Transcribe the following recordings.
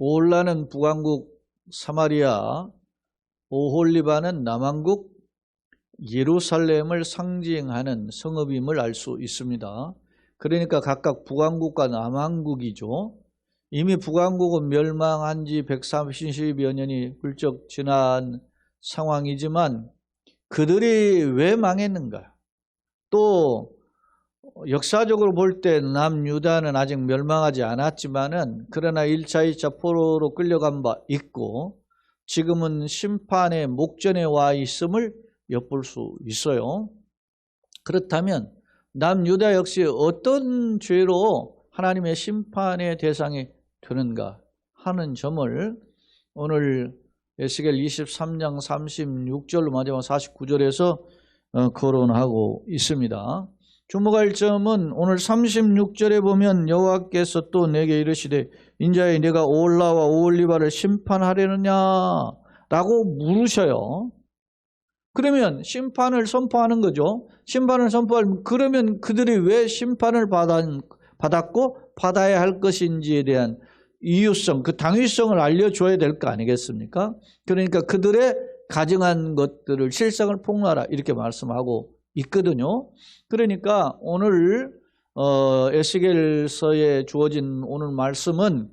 오홀라는 북왕국 사마리아, 오홀리바는 남왕국 예루살렘을 상징하는 성읍임을 알 수 있습니다. 그러니까 각각 북왕국과 남왕국이죠. 이미 북왕국은 멸망한 지 130여 년이 훌쩍 지난 상황이지만 그들이 왜 망했는가? 또 역사적으로 볼 때 남유다는 아직 멸망하지 않았지만은 그러나 1차, 2차 포로로 끌려간 바 있고 지금은 심판의 목전에 와 있음을 엿볼 수 있어요. 그렇다면 남유다 역시 어떤 죄로 하나님의 심판의 대상이 되는가 하는 점을 오늘 에스겔 23장 36절로 마지막 49절에서 거론하고 있습니다. 주목할 점은 오늘 36절에 보면 여호와께서 또 내게 이르시되 인자여 내가 오홀라와 오홀리바를 심판하려느냐 라고 물으셔요. 그러면 심판을 선포하는 거죠. 심판을 선포하면 그러면 그들이 왜 심판을 받았고 받아야 할 것인지에 대한 이유성, 그 당위성을 알려줘야 될 거 아니겠습니까? 그러니까 그들의 가증한 것들을 실상을 폭로하라 이렇게 말씀하고 있거든요. 그러니까 오늘 에스겔서에 주어진 오늘 말씀은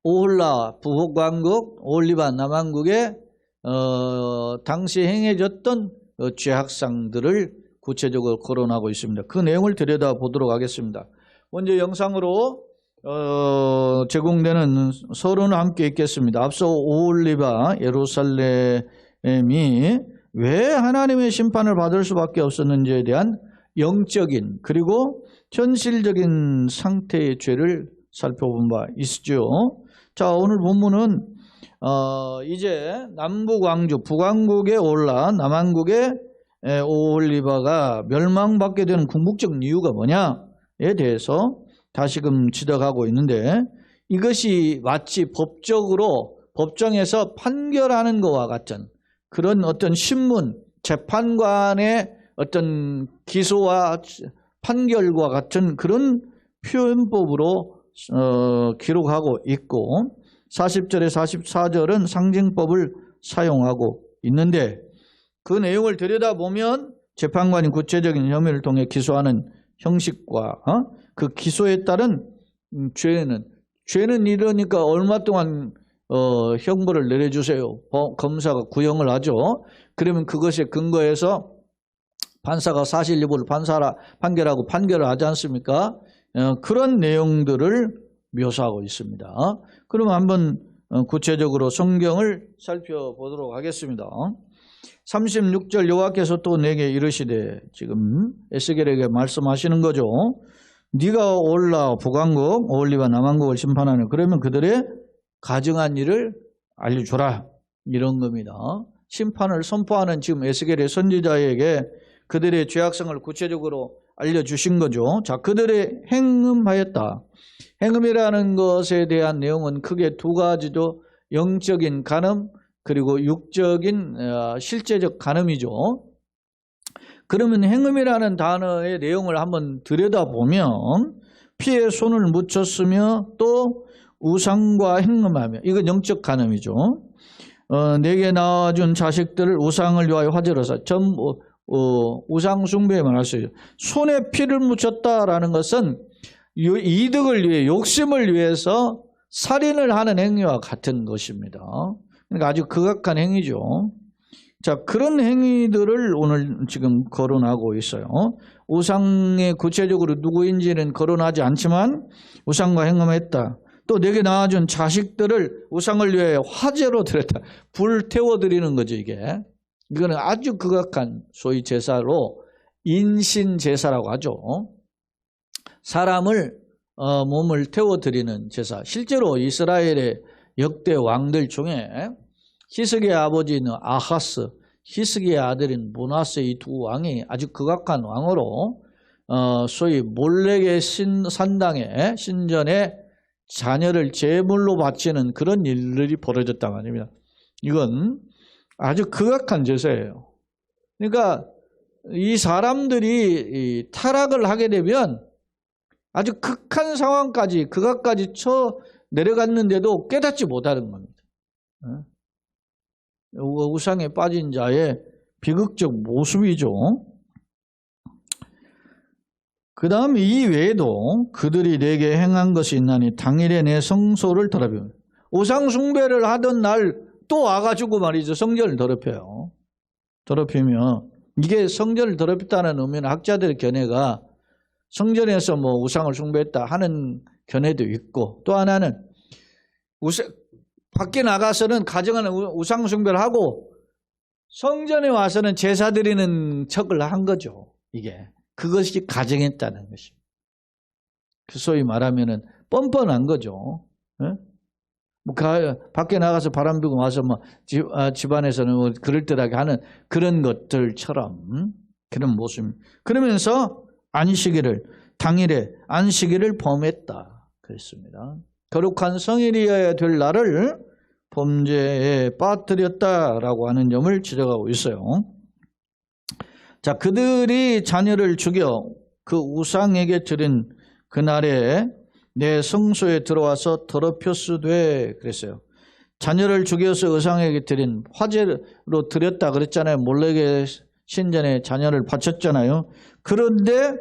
오홀라 북왕국, 오홀리바 남왕국의 당시 행해졌던 죄악상들을 구체적으로 거론하고 있습니다. 그 내용을 들여다보도록 하겠습니다. 먼저 영상으로 제공되는 서론을 함께 읽겠습니다. 앞서 오홀리바 예루살렘이 왜 하나님의 심판을 받을 수밖에 없었는지에 대한 영적인 그리고 현실적인 상태의 죄를 살펴본 바 있죠. 자, 오늘 본문은 이제 남북 왕조 북왕국의 오홀라 남왕국의 오홀리바가 멸망받게 되는 궁극적 이유가 뭐냐에 대해서 다시금 지적하고 있는데 이것이 마치 법적으로 법정에서 판결하는 것과 같은 그런 어떤 신문, 재판관의 어떤 기소와 판결과 같은 그런 표현법으로 기록하고 있고 40절에 44절은 상징법을 사용하고 있는데 그 내용을 들여다보면 재판관이 구체적인 혐의를 통해 기소하는 형식과 그 기소에 따른 죄는 이러니까 얼마 동안 형벌을 내려주세요. 검사가 구형을 하죠. 그러면 그것에 근거해서 판사가 사실 여부를 판결하고 판결을 하지 않습니까? 그런 내용들을 묘사하고 있습니다. 그럼 한번 구체적으로 성경을 살펴보도록 하겠습니다. 36절 여호와께서 또 내게 이르시되 지금 에스겔에게 말씀하시는 거죠. 네가 오홀라 북왕국 오홀리바 남왕국을 심판하는 그러면 그들의 가증한 일을 알려주라 이런 겁니다. 심판을 선포하는 지금 에스겔의 선지자에게 그들의 죄악성을 구체적으로 알려주신 거죠. 자, 그들의 행음하였다. 행음이라는 것에 대한 내용은 크게 두 가지죠. 영적인 간음 그리고 육적인 실제적 간음이죠. 그러면 행음이라는 단어의 내용을 한번 들여다보면 피에 손을 묻혔으며 또 우상과 행음하며 이건 영적 간음이죠. 내게 낳아준 자식들을 우상을 위하여 화제로 사 전부 우상 숭배에 말했어요. 손에 피를 묻혔다라는 것은 이득을 위해 욕심을 위해서 살인을 하는 행위와 같은 것입니다. 그러니까 아주 극악한 행위죠. 자, 그런 행위들을 오늘 지금 거론하고 있어요. 우상에 구체적으로 누구인지는 거론하지 않지만 우상과 행음했다. 또 내게 낳아준 자식들을 우상을 위해 화제로 드렸다. 불태워 드리는 거죠, 이게. 이거는 아주 극악한 소위 제사로 인신제사라고 하죠. 사람을 몸을 태워드리는 제사. 실제로 이스라엘의 역대 왕들 중에 히스기야 아버지는 아하스, 히스기야 아들인 므낫세 이 두 왕이 아주 극악한 왕으로 소위 몰렉의 산당에 신전에 자녀를 제물로 바치는 그런 일들이 벌어졌단 말입니다. 이건 아주 극악한 제사예요. 그러니까 이 사람들이 타락을 하게 되면 아주 극한 상황까지 극악까지 내려갔는데도 깨닫지 못하는 겁니다. 우상에 빠진 자의 비극적 모습이죠. 그 다음 이 외에도 그들이 내게 행한 것이 있나니 당일에 내 성소를 더럽히며, 우상 숭배를 하던 날 또 와가지고 말이죠, 성전을 더럽혀요. 더럽히며, 이게 성전을 더럽혔다는 의미는 학자들의 견해가 성전에서 뭐 우상을 숭배했다 하는 견해도 있고, 또 하나는 밖에 나가서는 가정은 우상 숭배를 하고 성전에 와서는 제사 드리는 척을 한 거죠. 이게 그것이 가정했다는 것입니다. 소위 말하면은 뻔뻔한 거죠. 예? 뭐 밖에 나가서 바람 피고 와서 뭐 집안에서는 뭐 그럴듯하게 하는 그런 것들처럼 그런 모습. 그러면서 당일에 안식일을 범했다 그랬습니다. 거룩한 성일이어야 될 날을 범죄에 빠뜨렸다라고 하는 점을 지적하고 있어요. 자, 그들이 자녀를 죽여 그 우상에게 드린 그날에 내 성소에 들어와서 더럽혔으되 그랬어요. 자녀를 죽여서 우상에게 드린, 화제로 드렸다 그랬잖아요. 몰렉의 신전에 자녀를 바쳤잖아요. 그런데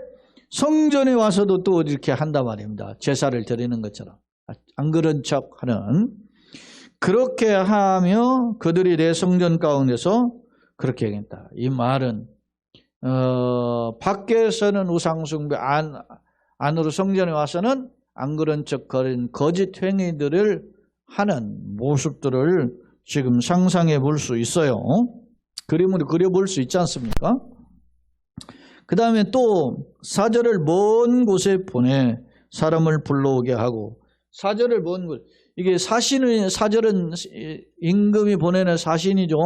성전에 와서도 또 이렇게 한단 말입니다. 제사를 드리는 것처럼. 안 그런 척하는. 그렇게 하며 그들이 내 성전 가운데서 그렇게 행했다. 이 말은 밖에서는 우상숭배, 안으로 성전에 와서는 안 그런 척 거린 거짓 행위들을 하는 모습들을 지금 상상해 볼 수 있어요. 그림으로 그려볼 수 있지 않습니까? 그 다음에 또 사절을 먼 곳에 보내 사람을 불러오게 하고, 사절을 먼 곳, 이게 사절은 임금이 보내는 사신이죠.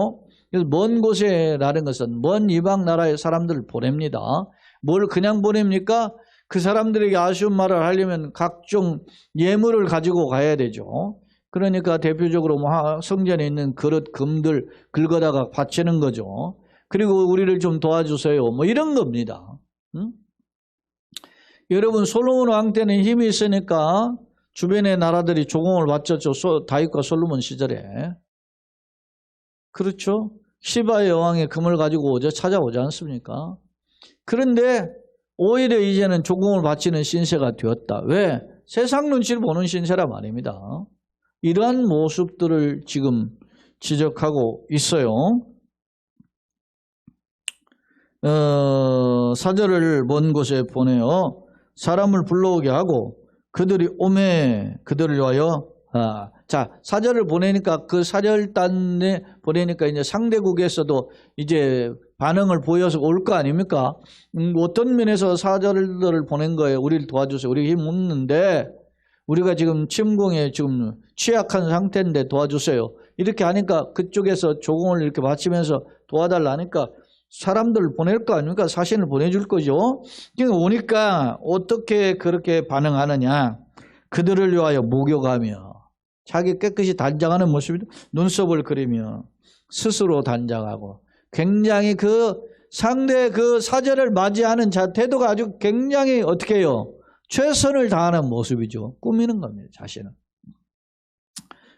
그래서 먼 곳에라는 것은 먼 이방 나라의 사람들을 보냅니다. 뭘 그냥 보냅니까? 그 사람들에게 아쉬운 말을 하려면 각종 예물을 가지고 가야 되죠. 그러니까 대표적으로 성전에 있는 그릇, 금들 긁어다가 바치는 거죠. 그리고 우리를 좀 도와주세요. 뭐 이런 겁니다. 응? 여러분, 솔로몬 왕 때는 힘이 있으니까 주변의 나라들이 조공을 바쳤죠. 다윗과 솔로몬 시절에. 그렇죠? 시바의 여왕의 금을 가지고 찾아오지 않습니까? 그런데 오히려 이제는 조공을 바치는 신세가 되었다. 왜? 세상 눈치를 보는 신세란 말입니다. 이러한 모습들을 지금 지적하고 있어요. 사절을 먼 곳에 보내어 사람을 불러오게 하고 그들이 오매 그들을 위하여 자, 사절을 보내니까 그 사절단에 보내니까 이제 상대국에서도 이제 반응을 보여서 올 거 아닙니까? 어떤 면에서 사절을 보낸 거예요. 우리를 도와주세요. 우리 힘 없는데 우리가 지금 침공에 지금 취약한 상태인데 도와주세요. 이렇게 하니까 그쪽에서 조공을 이렇게 바치면서 도와달라니까 사람들을 보낼 거 아닙니까? 사신을 보내줄 거죠. 그러니까 오니까 어떻게 그렇게 반응하느냐. 그들을 위하여 목욕하며 자기 깨끗이 단장하는 모습이 눈썹을 그리며 스스로 단장하고 굉장히 그 상대 그 사절을 맞이하는 태도가 아주 굉장히 어떻게 해요? 최선을 다하는 모습이죠. 꾸미는 겁니다. 자신은.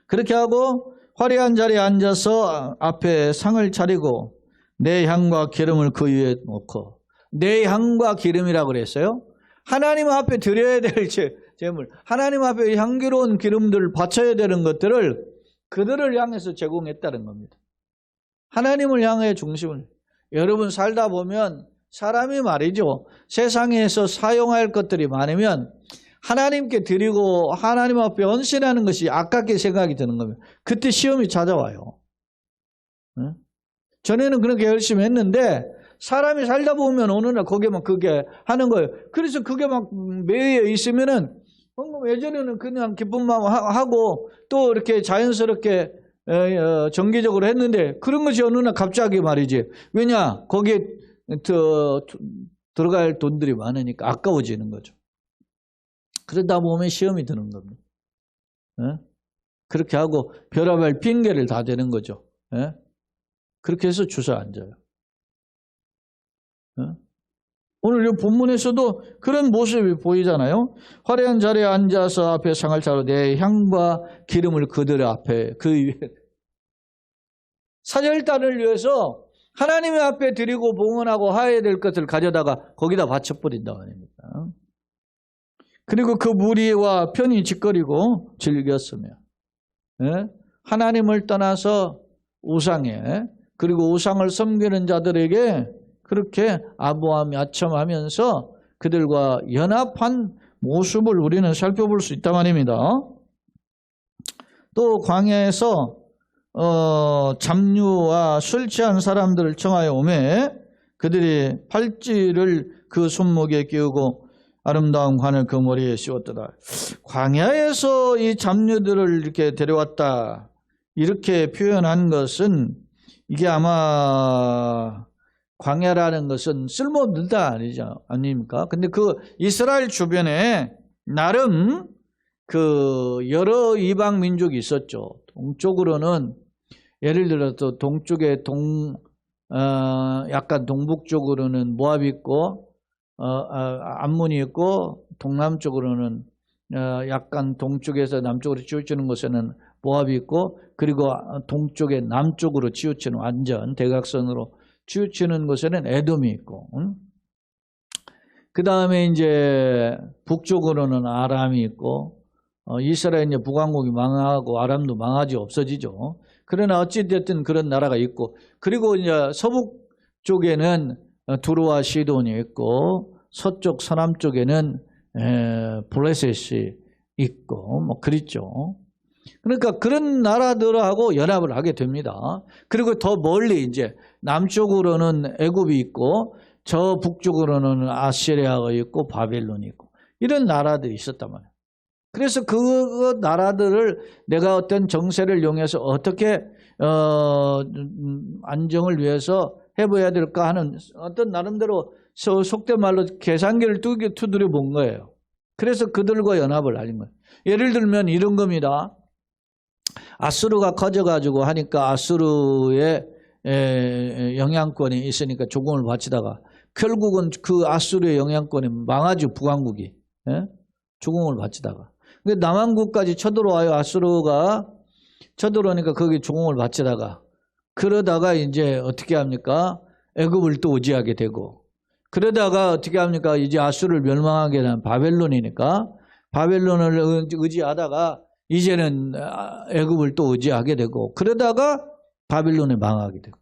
그렇게 하고 화려한 자리에 앉아서 앞에 상을 차리고 내 향과 기름을 그 위에 놓고, 내 향과 기름이라고 그랬어요. 하나님 앞에 드려야 될 제물, 하나님 앞에 향기로운 기름들을 바쳐야 되는 것들을 그들을 향해서 제공했다는 겁니다. 하나님을 향해 중심을. 여러분 살다 보면 사람이 말이죠. 세상에서 사용할 것들이 많으면 하나님께 드리고 하나님 앞에 헌신하는 것이 아깝게 생각이 드는 겁니다. 그때 시험이 찾아와요. 전에는 그렇게 열심히 했는데 사람이 살다 보면 어느 날 거기에만 그게 하는 거예요. 그래서 그게 막 매여 있으면은 예전에는 그냥 기쁜 마음 하고 또 이렇게 자연스럽게 정기적으로 했는데 그런 것이 어느 날 갑자기 말이지. 왜냐? 거기에 들어갈 돈들이 많으니까 아까워지는 거죠. 그러다 보면 시험이 드는 겁니다. 그렇게 하고 별의별 핑계를 다 대는 거죠. 그렇게 해서 주저앉아요. 오늘 이 본문에서도 그런 모습이 보이잖아요. 화려한 자리에 앉아서 앞에 상을 차려 내 향과 기름을 그들 앞에 그 위에 사절단을 위해서 하나님의 앞에 드리고 봉헌하고 하여야 될 것을 가져다가 거기다 바쳐버린다고 합니다. 그리고 그 무리와 편히 짓거리고 즐겼으며 하나님을 떠나서 우상에 그리고 우상을 섬기는 자들에게 그렇게 아부하며 아첨하면서 그들과 연합한 모습을 우리는 살펴볼 수 있단 말입니다. 또 광야에서 잡류와 술 취한 사람들을 청하여 오매 그들이 팔찌를 그 손목에 끼우고 아름다운 관을 그 머리에 씌웠더라. 광야에서 이 잡류들을 이렇게 데려왔다 이렇게 표현한 것은 이게 아마 광야라는 것은 쓸모없다 아니죠 아닙니까? 근데 그 이스라엘 주변에 나름 그 여러 이방 민족이 있었죠. 동쪽으로는 예를 들어서 동쪽에 약간 동북쪽으로는 모압이 있고 암몬이 있고 동남쪽으로는 약간 동쪽에서 남쪽으로 치우치는 곳에는 모압이 있고 그리고 동쪽에 남쪽으로 치우치는 완전 대각선으로 치우치는 곳에는 에돔이 있고 그 다음에 이제 북쪽으로는 아람이 있고 이스라엘 이제 북왕국이 망하고 아람도 망하지 없어지죠. 그러나 어찌됐든 그런 나라가 있고 그리고 이제 서북 쪽에는 두로와 시돈이 있고 서쪽 서남쪽에는 블레셋이 있고 뭐 그랬죠. 그러니까 그런 나라들하고 연합을 하게 됩니다. 그리고 더 멀리 이제 남쪽으로는 애굽이 있고 저 북쪽으로는 아시리아가 있고 바벨론이 있고 이런 나라들이 있었단 말이에요. 그래서 그 나라들을 내가 어떤 정세를 이용해서 어떻게 안정을 위해서 해봐야 될까 하는 어떤 나름대로 속된 말로 계산기를 두드려 본 거예요. 그래서 그들과 연합을 하는 거예요. 예를 들면 이런 겁니다. 아수르가 커져가지고 하니까 아수르의 영향권이 있으니까 조공을 바치다가 결국은 그 아수르의 영향권이 망하죠. 북왕국이. 조공을 바치다가. 근데 남왕국까지 쳐들어와요. 아수르가 쳐들어오니까 거기 조공을 바치다가 그러다가 이제 어떻게 합니까? 애굽을 또 의지하게 되고 그러다가 어떻게 합니까? 이제 아수르를 멸망하게 된 바벨론이니까 바벨론을 의지하다가 이제는 애굽을 또 의지하게 되고 그러다가 바벨론에 망하게 되고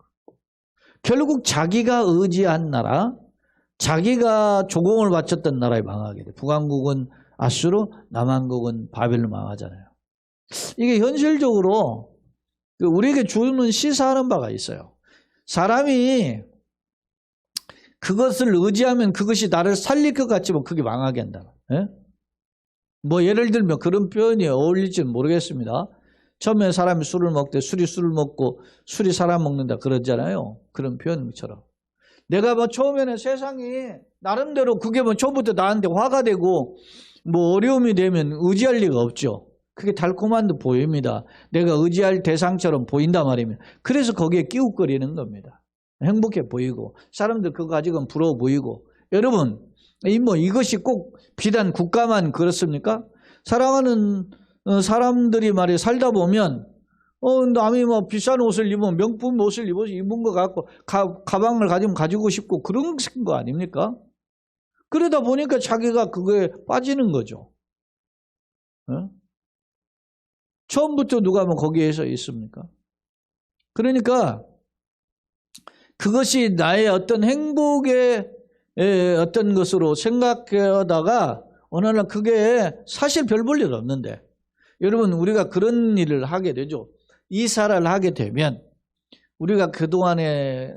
결국 자기가 의지한 나라 자기가 조공을 바쳤던 나라에 망하게 돼요. 북왕국은 아수르, 남왕국은 바벨론 망하잖아요. 이게 현실적으로 우리에게 주는 시사하는 바가 있어요. 사람이 그것을 의지하면 그것이 나를 살릴 것 같지만 그게 망하게 한다. 뭐 예를 들면 그런 표현이 어울릴지는 모르겠습니다. 처음에 사람이 술을 먹되 술이 술을 먹고 술이 사람 먹는다 그러잖아요. 그런 표현처럼. 내가 뭐 처음에는 세상이 나름대로 그게 뭐 처음부터 나한테 화가 되고 뭐 어려움이 되면 의지할 리가 없죠. 그게 달콤한 듯 보입니다. 내가 의지할 대상처럼 보인단 말이면. 그래서 거기에 끼웃거리는 겁니다. 행복해 보이고 사람들 그거 가지고는 부러워 보이고. 여러분 이것이 꼭 비단 국가만 그렇습니까? 사랑하는 사람들이 말이야 살다 보면 남이 뭐 비싼 옷을 입으면 명품 옷을 입은 것 같고 가방을 가지면 가지고 싶고 그런 거 아닙니까? 그러다 보니까 자기가 그거에 빠지는 거죠. 처음부터 누가 뭐 거기에서 있습니까? 그러니까 그것이 나의 어떤 행복의 어떤 것으로 생각하다가 어느 날 그게 사실 별 볼 일 없는데 여러분 우리가 그런 일을 하게 되죠. 이사를 하게 되면 우리가 그동안에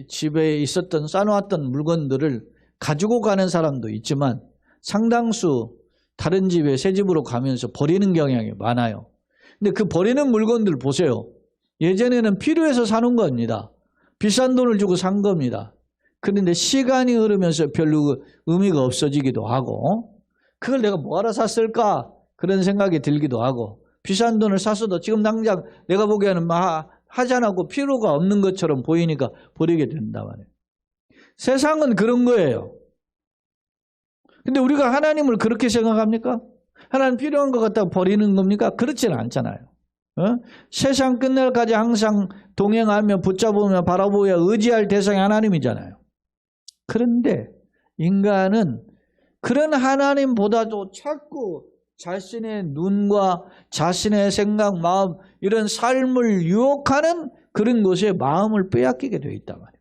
집에 있었던 쌓아놨던 물건들을 가지고 가는 사람도 있지만 상당수 다른 집에 새 집으로 가면서 버리는 경향이 많아요. 근데 그 버리는 물건들 보세요. 예전에는 필요해서 사는 겁니다. 비싼 돈을 주고 산 겁니다. 그런데 시간이 흐르면서 별로 의미가 없어지기도 하고 그걸 내가 뭐하러 샀을까 그런 생각이 들기도 하고 비싼 돈을 샀어도 지금 당장 내가 보기에는 하지 않고 필요가 없는 것처럼 보이니까 버리게 된단 말이에요. 세상은 그런 거예요. 근데 우리가 하나님을 그렇게 생각합니까? 하나님 필요한 것 같다고 버리는 겁니까? 그렇지는 않잖아요. 세상 끝날까지 항상 동행하며 붙잡으며 바라보며 의지할 대상이 하나님이잖아요. 그런데 인간은 그런 하나님보다도 자꾸 자신의 눈과 자신의 생각, 마음 이런 삶을 유혹하는 그런 것에 마음을 빼앗기게 되어 있단 말이에요.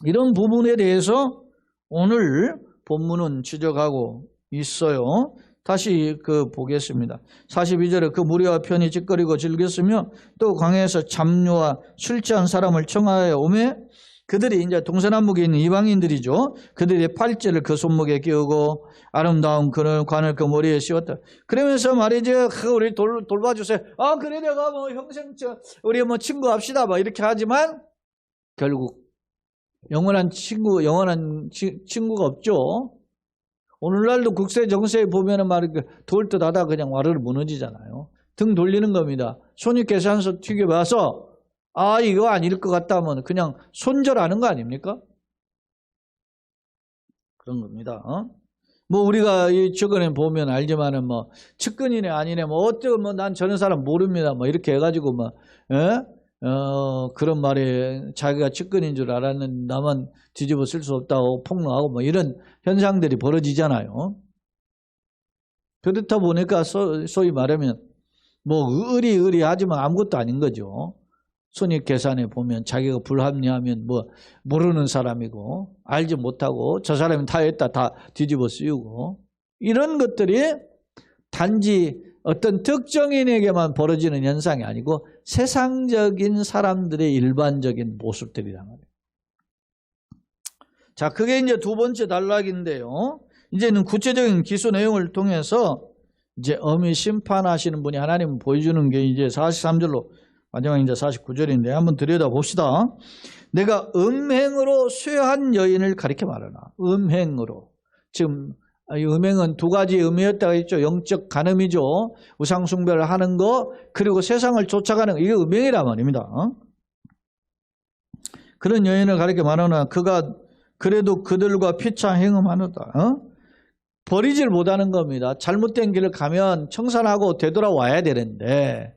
이런 부분에 대해서 오늘 본문은 지적하고 있어요. 다시 보겠습니다. 42절에 그 무리와 편히 찌꺼리고 즐겼으며 또 광야에서 잡류와 술 취한 사람을 청하여 오매 그들이 이제 동서남북에 있는 이방인들이죠. 그들이 팔찌를 그 손목에 끼우고 아름다운 그런 관을 그 머리에 씌웠다. 그러면서 말이죠. 우리 돌봐주세요. 그래 내가 뭐 형생 우리 뭐 친구 합시다. 막 이렇게 하지만 결국 영원한 친구가 없죠. 오늘날도 국세 정세에 보면은 말이죠. 돌 듯 하다 그냥 와르르 무너지잖아요. 등 돌리는 겁니다. 손익계산서 튀겨봐서 이거 아닐 것 같다면 그냥 손절하는 거 아닙니까? 그런 겁니다. 뭐 우리가 이 최근에 보면 알지만은 뭐 측근이네 아니네 뭐 어쩌고 뭐 난 저런 사람 모릅니다. 뭐 이렇게 해가지고 뭐 그런 말에 자기가 측근인 줄 알았는데 나만 뒤집어 쓸 수 없다고 폭로하고 뭐 이런 현상들이 벌어지잖아요. 그렇다 보니까 소위 말하면 뭐 의리하지만 아무것도 아닌 거죠. 손익계산에 보면 자기가 불합리하면 뭐 모르는 사람이고 알지 못하고 저 사람이 다 했다 다 뒤집어 쓰이고 이런 것들이 단지 어떤 특정인에게만 벌어지는 현상이 아니고 세상적인 사람들의 일반적인 모습들이란 말이에요. 자, 그게 이제 두 번째 단락인데요. 이제는 구체적인 기소 내용을 통해서 이제 엄히 심판하시는 분이 하나님 보여주는 게 이제 43절로 마지막 이제 49절인데 한번 들여다봅시다. 내가 음행으로 쇠한 여인을 가리켜 말하나. 음행으로. 지금 음행은 두 가지 의미였다고 했죠. 영적 간음이죠. 우상숭배를 하는 거 그리고 세상을 쫓아가는 거. 이게 음행이란 말입니다. 그런 여인을 가리켜 말하나 그가 그래도 그들과 피차 행음하노다. 버리질 못하는 겁니다. 잘못된 길을 가면 청산하고 되돌아와야 되는데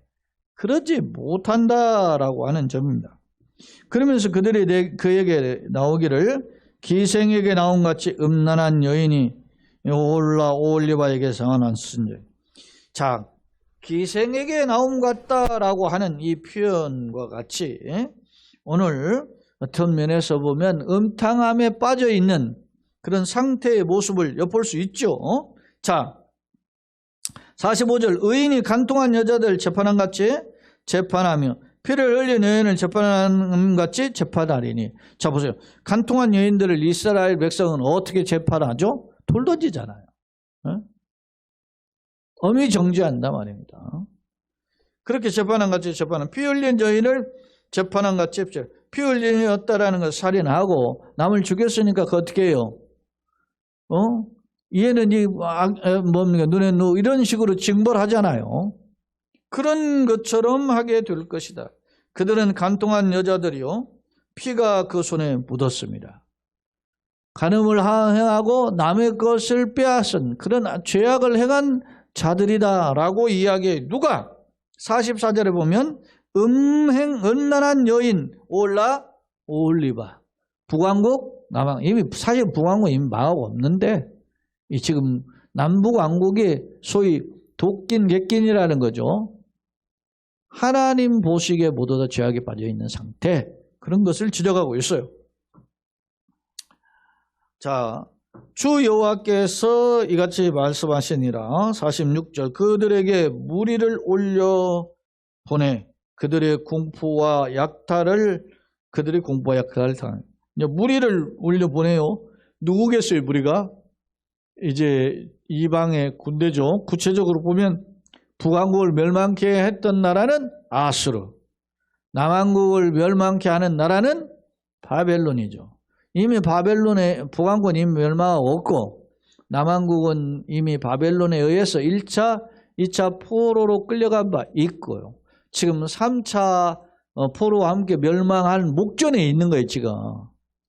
그러지 못한다라고 하는 점입니다. 그러면서 그들이 그에게 나오기를 기생에게 나온 같이 음란한 여인이 오홀리바에게 성한 순절. 자, 기생에게 나온 것 같다라고 하는 이 표현과 같이 오늘 어떤 면에서 보면 음탕함에 빠져 있는 그런 상태의 모습을 엿볼 수 있죠. 자, 45절 의인이 간통한 여자들 재판한 같이 재판하며 피를 흘린 여인을 재판한 같이 재판하리니. 자 보세요. 간통한 여인들을 이스라엘 백성은 어떻게 재판하죠? 돌 던지잖아요. 엄히 정죄한단 말입니다. 그렇게 재판한 같이 재판한 피 흘린 여인을 재판한 같이 피 흘린이었다라는 걸 살인하고 남을 죽였으니까 그 어떻게 해요? 얘는 뭡니까? 눈에 누 이런 식으로 징벌하잖아요. 그런 것처럼 하게 될 것이다. 그들은 간통한 여자들이요. 피가 그 손에 묻었습니다. 간음을 행하고 남의 것을 빼앗은 그런 죄악을 행한 자들이다라고 이야기해. 누가? 44절에 보면 음란한 여인 오홀리바 북왕국 남왕 이미 사실 북왕국 이미 망하고 없는데 이 지금 남북왕국이 소위 독긴 객긴이라는 거죠. 하나님 보시기에 모두 다 죄악에 빠져 있는 상태 그런 것을 지적하고 있어요. 자, 주 여호와께서 이같이 말씀하시니라. 46절 그들에게 무리를 올려 보내 그들의 공포와 약탈을 당해. 무리를 올려 보내요. 누구겠어요, 무리가? 이제 이방의 군대죠. 구체적으로 보면 북왕국을 멸망케 했던 나라는 아수르, 남왕국을 멸망케 하는 나라는 바벨론이죠. 이미 북왕국은 이미 멸망하고 없고 남왕국은 이미 바벨론에 의해서 1차, 2차 포로로 끌려간 바 있고요. 지금 3차 포로와 함께 멸망할 목전에 있는 거예요, 지금.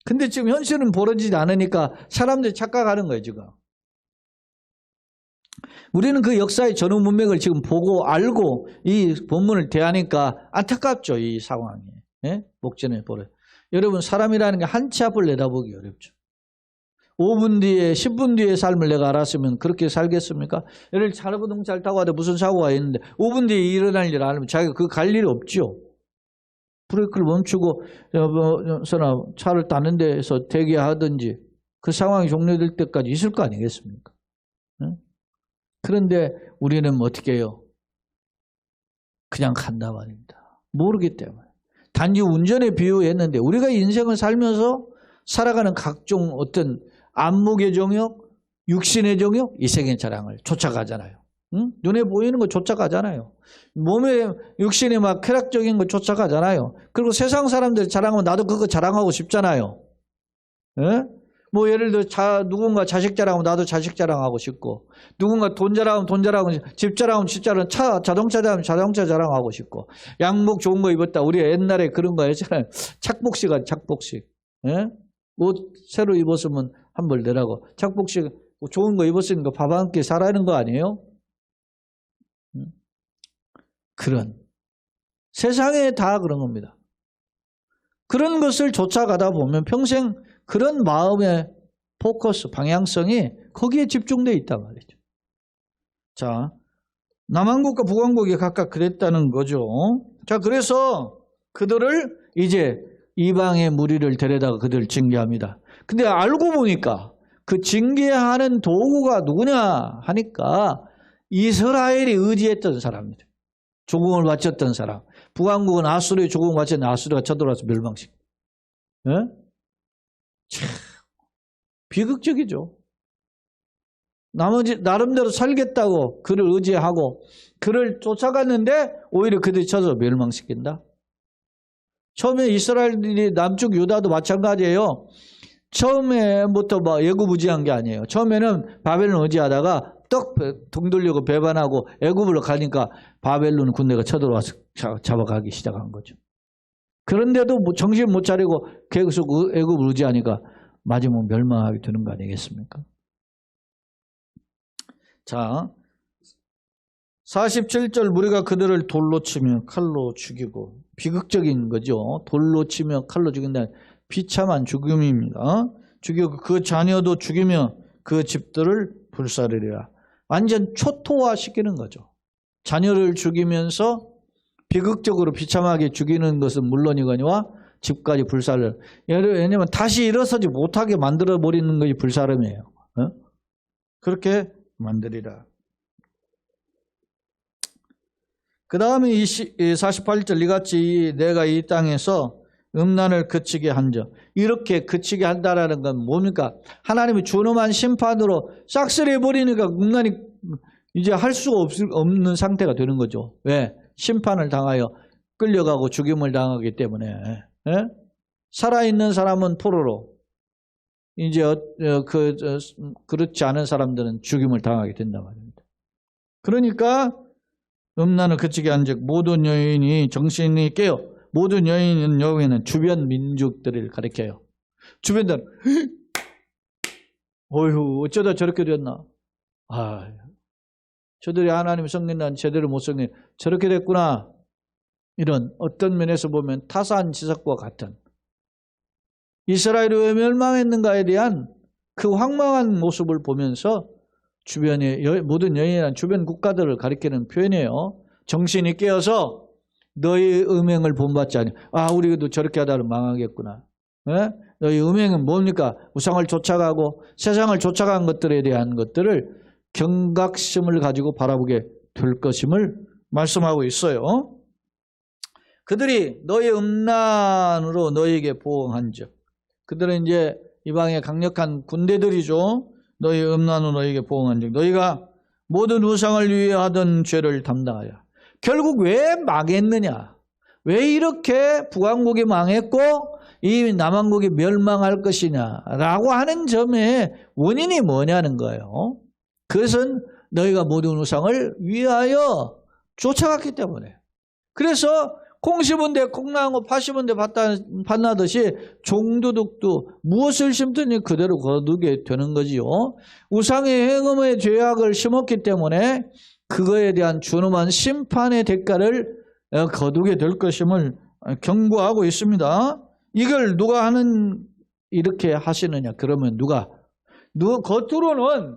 근데 지금 현실은 벌어지지 않으니까 사람들이 착각하는 거예요, 지금. 우리는 그 역사의 전후 문맥을 지금 보고 알고 이 본문을 대하니까 안타깝죠, 이 상황이. 예? 목전에 벌어요. 여러분, 사람이라는 게 한 치 앞을 내다보기 어렵죠. 5분 뒤에, 10분 뒤에 삶을 내가 알았으면 그렇게 살겠습니까? 예를 들어 자전거 잘 타고 가다 무슨 사고가 있는데 5분 뒤에 일어날 일 알면 자기가 그 갈 일이 없죠. 브레이크를 멈추고 차를 타는 데서 대기하든지 그 상황이 종료될 때까지 있을 거 아니겠습니까? 그런데 우리는 어떻게 해요? 그냥 간다 말입니다. 모르기 때문에. 단지 운전에 비유했는데 우리가 인생을 살면서 살아가는 각종 어떤 안목의 정욕, 육신의 정욕, 이생의 자랑을 쫓아가잖아요. 응? 눈에 보이는 거 쫓아가잖아요. 몸에 육신에 막 쾌락적인 거 쫓아가잖아요. 그리고 세상 사람들이 자랑하면 나도 그거 자랑하고 싶잖아요. 예? 뭐 예를 들어 누군가 자식 자랑하면 나도 자식 자랑하고 싶고, 누군가 돈 자랑하면 돈 자랑하고, 집 자랑하면 집 자랑, 자동차 자랑하면 자동차 자랑하고 싶고, 양복 좋은 거 입었다. 우리 옛날에 그런 거 했잖아요. 착복식, 착복식. 예? 옷 새로 입었으면 한 벌 내라고. 착복식 좋은 거 입었으니까 밥 한 끼 사라는 거 아니에요? 그런 세상에 다 그런 겁니다. 그런 것을 쫓아가다 보면 평생 그런 마음의 포커스, 방향성이 거기에 집중되어 있단 말이죠. 자, 남한국과 북한국이 각각 그랬다는 거죠. 자, 그래서 그들을 이제 이방의 무리를 데려다가 그들을 징계합니다. 근데 알고 보니까 그 징계하는 도구가 누구냐 하니까 이스라엘이 의지했던 사람이죠. 조공을 바쳤던 사람. 북한국은 아수르의 조공을 바쳤는데 아수르가 쳐들어와서 멸망시켜. 예? 참 비극적이죠. 나름대로 살겠다고 그를 의지하고 그를 쫓아갔는데 오히려 그들이 쳐서 멸망시킨다. 처음에 이스라엘이 남쪽 유다도 마찬가지예요. 처음에부터 막 애구부지한 게 아니에요. 처음에는 바벨론 의지하다가 떡 등 돌리고 배반하고 애굽으로 가니까 바벨론 군대가 쳐들어와서 잡아가기 시작한 거죠. 그런데도 정신 못 차리고 계속 애굽을 의지하니까 마지막 멸망하게 되는 거 아니겠습니까? 자, 47절 무리가 그들을 돌로 치며 칼로 죽이고, 비극적인 거죠. 돌로 치며 칼로 죽인다. 비참한 죽음입니다. 죽이고 그 자녀도 죽이며 그 집들을 불사르리라. 완전 초토화시키는 거죠. 자녀를 죽이면서 비극적으로 비참하게 죽이는 것은 물론이거니와 집까지 불살을. 왜냐하면 다시 일어서지 못하게 만들어버리는 것이 불사름이에요. 그렇게 만들이라. 그 다음에 48절 이같이 내가 이 땅에서 음란을 그치게 한적. 이렇게 그치게 한다라는 건 뭡니까? 하나님이 준엄한 심판으로 싹쓸이해버리니까 음란이 이제 할 수가 없는 상태가 되는 거죠. 왜? 심판을 당하여 끌려가고 죽임을 당하기 때문에. 예? 살아있는 사람은 포로로, 이제 그렇지 않은 사람들은 죽임을 당하게 된단 말입니다. 그러니까 음란을 그치게 한즉 모든 여인이 정신이 깨어. 모든 여인은 여기는 주변 민족들을 가리켜요. 주변들은 어휴 어쩌다 저렇게 됐나. 아, 저들이 하나님 섬긴다는 제대로 못 섬긴 저렇게 됐구나. 이런 어떤 면에서 보면 타산지석과 같은 이스라엘이 왜 멸망했는가에 대한 그 황망한 모습을 보면서 주변의 모든 여인이란 주변 국가들을 가리키는 표현이에요. 정신이 깨어서 너희 음행을 본받지 않니. 아, 우리도 저렇게 하다가 망하겠구나. 예? 너희 음행은 뭡니까? 우상을 쫓아가고 세상을 쫓아간 것들에 대한 것들을 경각심을 가지고 바라보게 될 것임을 말씀하고 있어요. 그들이 너희 음란으로 너희에게 보응한즉. 그들은 이제 이방의 강력한 군대들이죠. 너희 음란으로 너희에게 보응한즉. 너희가 모든 우상을 위해 하던 죄를 담당하여. 결국 왜 망했느냐? 왜 이렇게 북왕국이 망했고 이 남왕국이 멸망할 것이냐라고 하는 점에 원인이 뭐냐는 거예요. 그것은 너희가 모든 우상을 위하여 쫓아갔기 때문에. 그래서 콩 심은 데 콩 나는 거, 팥 심은 데 팥 나듯이 종도둑도 무엇을 심든지 그대로 거두게 되는 거지요. 우상의 행음의 죄악을 심었기 때문에 그거에 대한 준엄한 심판의 대가를 거두게 될 것임을 경고하고 있습니다. 이걸 누가 이렇게 하시느냐? 그러면 누가 겉으로는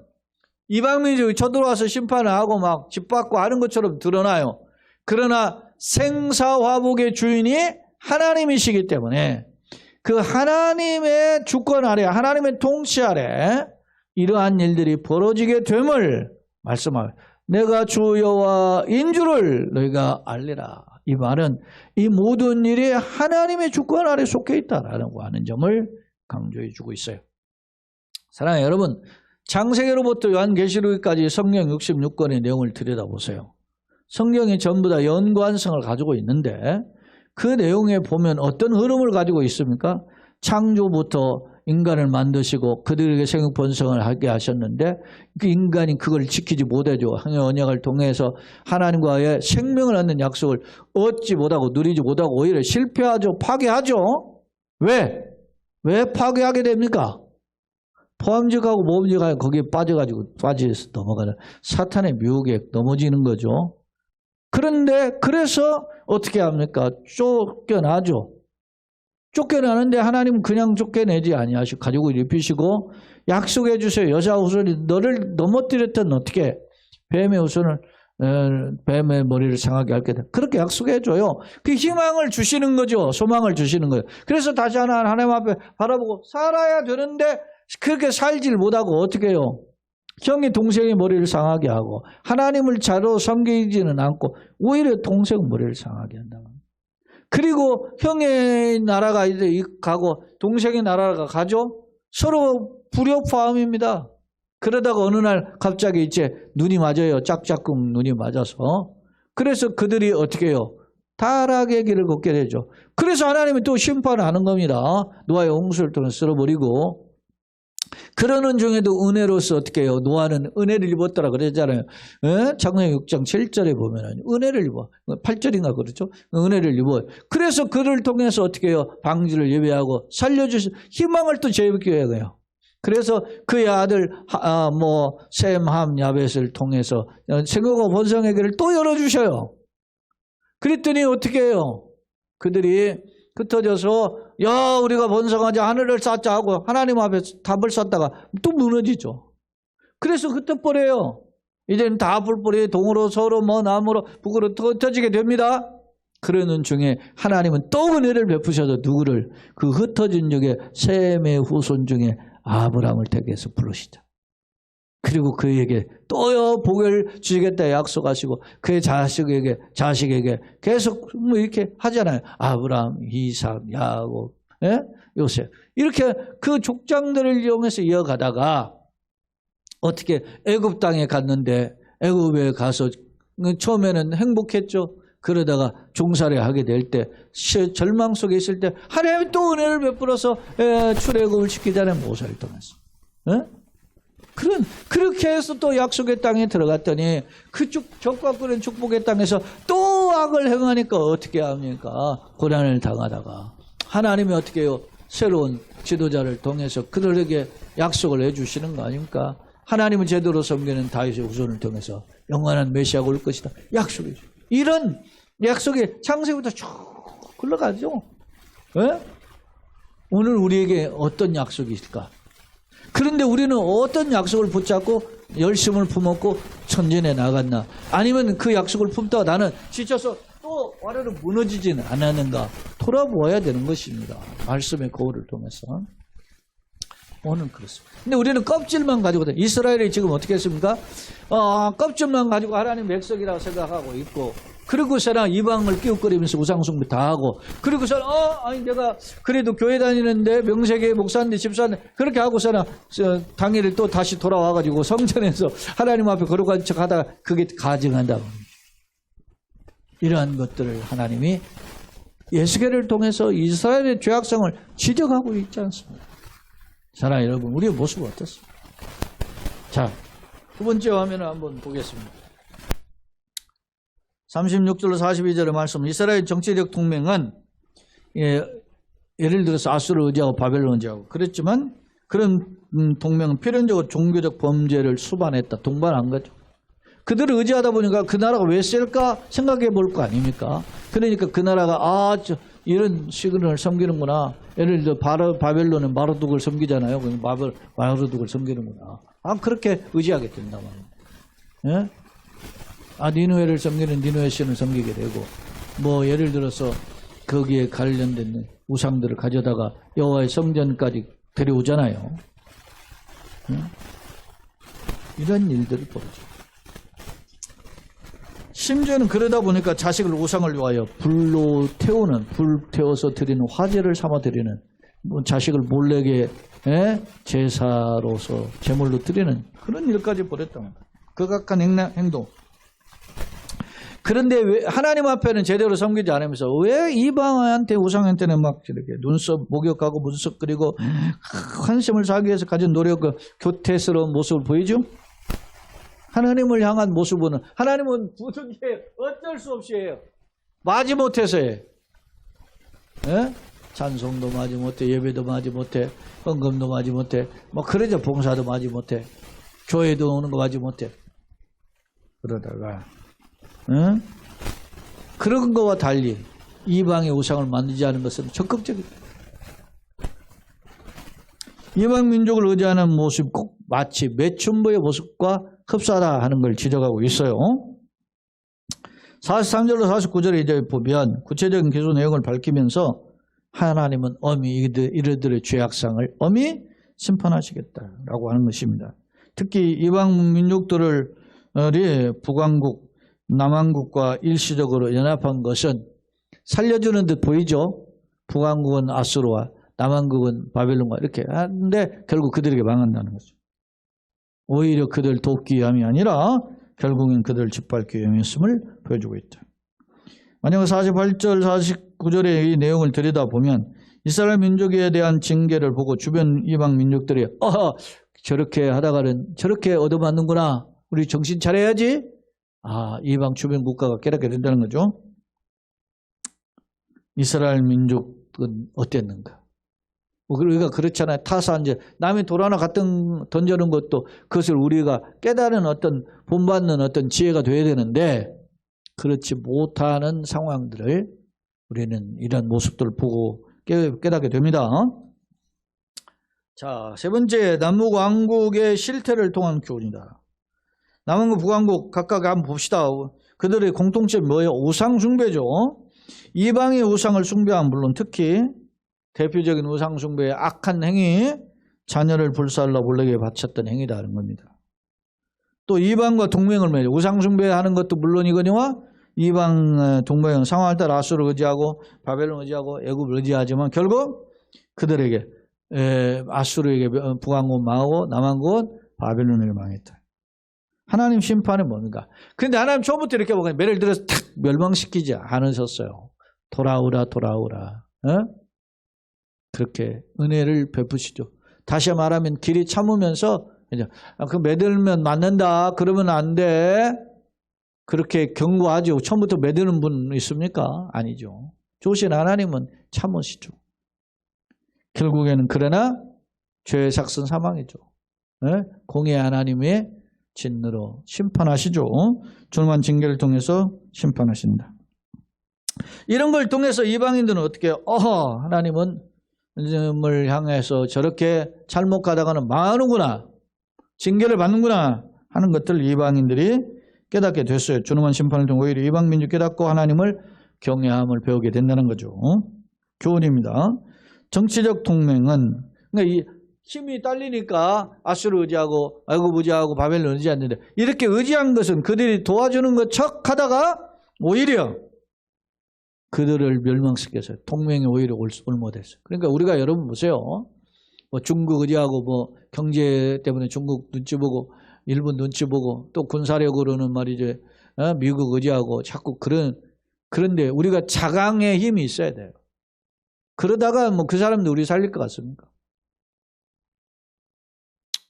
이방민족이 쳐들어와서 심판을 하고 막 짓밟고 하는 것처럼 드러나요. 그러나 생사화복의 주인이 하나님이시기 때문에 그 하나님의 주권 아래, 하나님의 통치 아래 이러한 일들이 벌어지게 됨을 말씀하며 내가 주 여호와인 줄을 너희가 알리라. 이 말은 이 모든 일이 하나님의 주권 아래 속해 있다라고 하는 점을 강조해 주고 있어요. 사랑하는 여러분, 창세기로부터 요한계시록까지 성경 66권의 내용을 들여다보세요. 성경이 전부 다 연관성을 가지고 있는데 그 내용에 보면 어떤 흐름을 가지고 있습니까? 창조부터 인간을 만드시고 그들에게 생육 번성을 하게 하셨는데 그 인간이 그걸 지키지 못하죠. 항해 언약을 통해서 하나님과의 생명을 얻는 약속을 얻지 못하고 누리지 못하고 오히려 실패하죠. 파괴하죠. 왜 파괴하게 됩니까? 포함직하고 모범직하고 거기에 빠져서 넘어가는 사탄의 유혹에 넘어지는 거죠. 그런데 그래서 어떻게 합니까? 쫓겨나죠. 쫓겨나는데 하나님은 그냥 쫓겨내지 아니하시고 가지고 입히시고 약속해 주세요. 여자 후손이 너를 넘어뜨렸던 어떻게 뱀의 후손을 뱀의 머리를 상하게 할 거다. 그렇게 약속해 줘요. 그 희망을 주시는 거죠. 소망을 주시는 거예요. 그래서 다시 하나님 앞에 바라보고 살아야 되는데 그렇게 살질 못하고 어떻게 해요? 형이 동생의 머리를 상하게 하고 하나님을 자로 섬기지는 않고 오히려 동생 머리를 상하게 한다. 그리고 형의 나라가 이제 가고 동생의 나라가 가죠. 서로 불협화음입니다. 그러다가 어느 날 갑자기 이제 눈이 맞아요. 짝짝꿍 눈이 맞아서. 그래서 그들이 어떻게 해요? 타락의 길을 걷게 되죠. 그래서 하나님이 또 심판하는 겁니다. 노아의 홍수를 통해 쓸어버리고. 그러는 중에도 은혜로서 어떻게 해요? 노아는 은혜를 입었더라 그랬잖아요. 창세기 6장 7절에 보면 은혜를 입어. 8절인가 그렇죠? 은혜를 입어요. 그래서 그를 통해서 어떻게 해요? 방주를 예배하고 살려주신 희망을 또 제기해야 해요. 그래서 그의 아들 셈, 함, 야벳을 통해서 생육과 번성의 길을 또 열어주셔요. 그랬더니 어떻게 해요? 그들이 흩어져서 야 우리가 번성하자 하늘을 쌓자 하고 하나님 앞에 답을 쌓다가 또 무너지죠. 그래서 흩어버려요. 이제는 다 불불이 동으로 서로 나무로 북으로 흩어지게 됩니다. 그러는 중에 하나님은 또 은혜를 베푸셔서 누구를 그 흩어진 중에 셈의 후손 중에 아브라함을 택해서 부르시죠. 그리고 그에게 또 복을 주시겠다 약속하시고 그의 자식에게 계속 이렇게 하잖아요. 아브라함, 이삭, 야곱, 요셉 이렇게 그 족장들을 이용해서 이어가다가 어떻게 애굽 땅에 갔는데 애굽에 가서 처음에는 행복했죠. 그러다가 종살이 하게 될 때 절망 속에 있을 때 하나님이 또 은혜를 베풀어서 출애굽을 시키잖아요. 모세를 통해서. 그렇게 해서 또 약속의 땅에 들어갔더니 그 적과 끓은 축복의 땅에서 또 악을 행하니까 어떻게 합니까? 고난을 당하다가 하나님이 어떻게 해요? 새로운 지도자를 통해서 그들에게 약속을 해주시는 거 아닙니까? 하나님은 제대로 섬기는 다윗의 후손을 통해서 영원한 메시아가 올 것이다. 약속해 주죠. 이런 약속이 창세기부터 쭉 흘러가죠. 오늘 우리에게 어떤 약속이 있을까? 그런데 우리는 어떤 약속을 붙잡고 열심을 품었고 전진해 나갔나? 아니면 그 약속을 품다가 나는 지쳐서 또 와르르 무너지지는 않았는가? 돌아보아야 되는 것입니다. 말씀의 거울을 통해서. 오늘 그렇습니다. 근데 우리는 껍질만 가지고 이스라엘이 지금 어떻게 했습니까? 껍질만 가지고 하나님 백성이라고 생각하고 있고 그리고서는 이방을 끼웃거리면서 우상숭배 다 하고 그리고서는 아니 내가 그래도 교회 다니는데 명색의 목사인데 집사인데 그렇게 하고서는 당일에 또 다시 돌아와가지고 성전에서 하나님 앞에 거룩한 척 하다가 그게 가증한다. 이러한 것들을 하나님이 예수계를 통해서 이스라엘의 죄악성을 지적하고 있지 않습니까? 사랑하는 여러분, 우리의 모습은 어떻습니까? 자, 두 번째 화면을 한번 보겠습니다. 36절로 42절의 말씀. 이스라엘 정치적 동맹은 예를 들어서 아수르를 의지하고 바벨론을 의지하고 그랬지만 그런 동맹은 필연적으로 종교적 범죄를 수반했다. 동반한 거죠. 그들을 의지하다 보니까 그 나라가 왜 셀까 생각해 볼 거 아닙니까? 그러니까 그 나라가 이런 시그널을 섬기는구나. 예를 들어 바벨론은 마르둑을 섬기잖아요. 그럼 마르둑을 섬기는구나. 그렇게 의지하게 된단 말이에요. 예? 니누에를 섬기는 니누에 신을 섬기게 되고 뭐 예를 들어서 거기에 관련된 우상들을 가져다가 여호와의 성전까지 데려오잖아요. 이런 일들을 벌어져. 심지어는 그러다 보니까 자식을 우상을 위하여 불로 태우는, 불 태워서 드리는 화제를 삼아 드리는, 자식을 몰래게 제사로서 제물로 드리는 그런 일까지 벌였다. 극악한 행동. 그런데 왜 하나님 앞에는 제대로 섬기지 않으면서 왜 이방한테 우상한테는 막 이렇게 눈썹 목욕하고 문석 그리고 환심을 사기 위해서 가진 노력, 교태스러운 모습을 보이죠? 하나님을 향한 모습은 하나님은 부는 게 어쩔 수 없이 해요. 마지못해서 해. 찬송도 마지못해, 예배도 마지못해, 헌금도 마지못해, 뭐 그러죠. 봉사도 마지못해, 교회도 오는 거 마지못해. 그러다가 그런 거와 달리 이방의 우상을 만들지 않은 것은 적극적이다. 이방 민족을 의지하는 모습 꼭 마치 매춘부의 모습과 흡사하다 하는 걸 지적하고 있어요. 43절로 49절에 이제 보면 구체적인 기소 내용을 밝히면서 하나님은 엄히 이들의 죄악상을 엄히 심판하시겠다라고 하는 것입니다. 특히 이방 민족들을 북왕국, 남왕국과 일시적으로 연합한 것은 살려주는 듯 보이죠. 북왕국은 아수르와 남왕국은 바벨론과 이렇게 하는데 결국 그들에게 망한다는 거죠. 오히려 그들 돕기 위함이 아니라 결국엔 그들을 짓밟기 위함이었음을 보여주고 있다. 만약 48절, 49절의 이 내용을 들여다보면 이스라엘 민족에 대한 징계를 보고 주변 이방 민족들이 저렇게 하다가는 저렇게 얻어맞는구나. 우리 정신 차려야지. 이방 주변 국가가 깨닫게 된다는 거죠. 이스라엘 민족은 어땠는가? 우리가 그렇잖아요. 타사 이제 남이 돌 하나 던져놓은 것도 그것을 우리가 깨달은 어떤 본받는 어떤 지혜가 돼야 되는데 그렇지 못하는 상황들을 우리는 이런 모습들을 보고 깨닫게 됩니다. 자, 세 번째 남북왕국의 실태를 통한 교훈이다. 남왕국, 북왕국 각각 한번 봅시다. 그들의 공통점이 뭐예요? 우상 숭배죠. 이방의 우상을 숭배한 물론 특히 대표적인 우상 숭배의 악한 행위, 자녀를 불살라 몰래게 바쳤던 행위다는 겁니다. 또 이방과 동맹을 맺어 우상 숭배하는 것도 물론이거니와 이방 동맹은 상황을 따라 아수르를 의지하고 바벨론을 의지하고 애굽을 의지하지만 결국 그들에게 아수르에게 북왕국 망하고 남왕국은 바벨론에게 망했다. 하나님 심판은 뭡니까? 그런데 하나님 처음부터 이렇게 보면 예를 들어서 탁 멸망시키지 않으셨어요. 돌아오라. 그렇게 은혜를 베푸시죠. 다시 말하면 길이 참으면서 그 매들면 맞는다. 그러면 안 돼. 그렇게 경고하죠. 처음부터 매드는 분 있습니까? 아니죠. 좋으신 하나님은 참으시죠. 결국에는 그러나 죄의 삭은 사망이죠. 공의 하나님의 진노로 심판하시죠. 줄만 징계를 통해서 심판하신다. 이런 걸 통해서 이방인들은 어떻게 해요? 하나님은 을 향해서 저렇게 잘못 가다가는 망하는구나. 징계를 받는구나 하는 것들을 이방인들이 깨닫게 됐어요. 준엄한 심판을 통해 오히려 이방 민족 깨닫고 하나님을 경외함을 배우게 된다는 거죠. 교훈입니다. 정치적 동맹은 그러니까 이 힘이 딸리니까 아수르 의지하고 애굽 의지하고 바벨론 의지하는데 이렇게 의지한 것은 그들이 도와주는 것 척하다가 오히려 그들을 멸망시켜서 동맹이 오히려 올못했어요. 그러니까 우리가 여러분 보세요. 뭐 중국 의지하고 뭐 경제 때문에 중국 눈치 보고 일본 눈치 보고 또 군사력으로는 말이죠. 미국 의지하고 자꾸 그런데 우리가 자강의 힘이 있어야 돼요. 그러다가 뭐 그 사람들 우리 살릴 것 같습니까?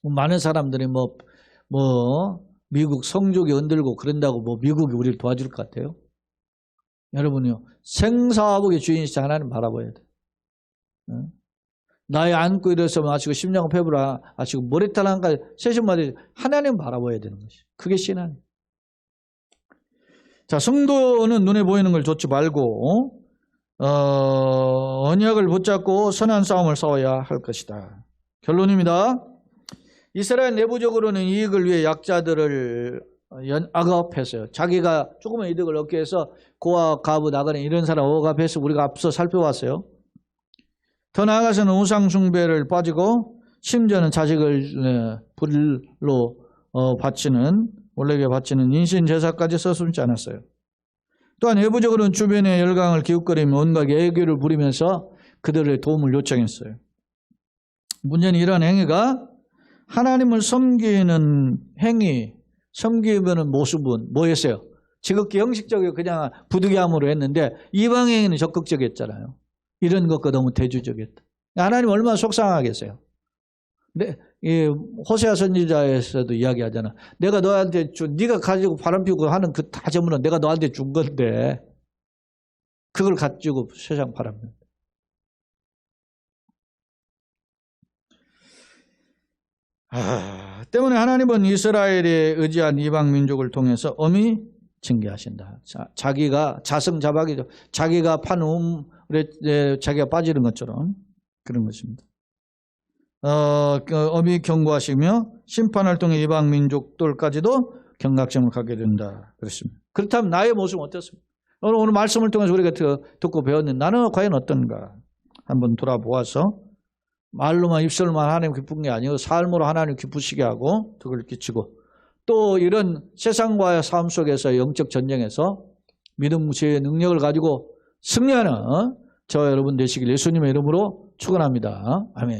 많은 사람들이 뭐 미국 성족이 흔들고 그런다고 뭐 미국이 우리를 도와줄 것 같아요? 여러분요, 생사화복의 주인이신 하나님 바라봐야 돼. 나의 안고 일어서면 아시고 심령과 폐부를 아시고 모래탈 한까지 세신마다 하나님 바라봐야 되는 것이. 그게 신앙. 자, 성도는 눈에 보이는 걸 좇지 말고 언약을 붙잡고 선한 싸움을 싸워야 할 것이다. 결론입니다. 이스라엘 내부적으로는 이익을 위해 약자들을 억압했어요. 자기가 조금의 이득을 얻기 위해서 고아, 가부, 나그네 이런 사람 억압해서 우리가 앞서 살펴봤어요. 더 나아가서는 우상 숭배를 빠지고 심지어는 자식을 불로 바치는 원래게 바치는 인신 제사까지 서슴지 않았어요. 또한 외부적으로는 주변의 열강을 기웃거리며 온갖 애교를 부리면서 그들의 도움을 요청했어요. 문제는 이러한 행위가 하나님을 섬기는 행위, 섬기는 모습은 뭐였어요? 지극히 형식적이고 그냥 부득이함으로 했는데 이방 행위는 적극적이었잖아요. 이런 것과 너무 대조적이었다. 하나님 얼마나 속상하겠어요. 호세아 선지자에서도 이야기하잖아. 내가 너한테 네가 가지고 바람 피우고 하는 그 다 전부는 내가 너한테 준 건데 그걸 가지고 세상 바람 피운다. 때문에 하나님은 이스라엘에 의지한 이방 민족을 통해서 엄히 징계하신다. 자기가 자승자박이죠. 자기가 판 우물에 자기가 빠지는 것처럼 그런 것입니다. 엄히 경고하시며 심판을 통해 이방 민족들까지도 경각심을 갖게 된다. 그렇습니다. 그렇다면 나의 모습은 어떻습니까? 오늘 말씀을 통해서 우리가 듣고 배웠는데 나는 과연 어떤가? 한번 돌아보아서 말로만 입술만 하나님 기쁜 게 아니고 삶으로 하나님 기쁘시게 하고 덕을 끼치고 또 이런 세상과의 삶 속에서 영적 전쟁에서 믿음 지혜의 능력을 가지고 승리하는 저 여러분 되시길 예수님의 이름으로 축원합니다. 아멘.